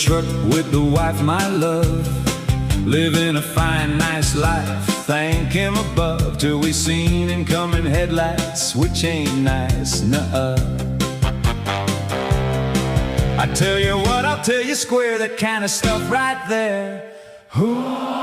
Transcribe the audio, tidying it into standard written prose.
truck with the wife, my love, living a fine, nice life. Thank him above till we seen incoming headlights, which ain't nice, nuh-uh. I tell you what, I'll tell you square, that kind of stuff right there. Ooh.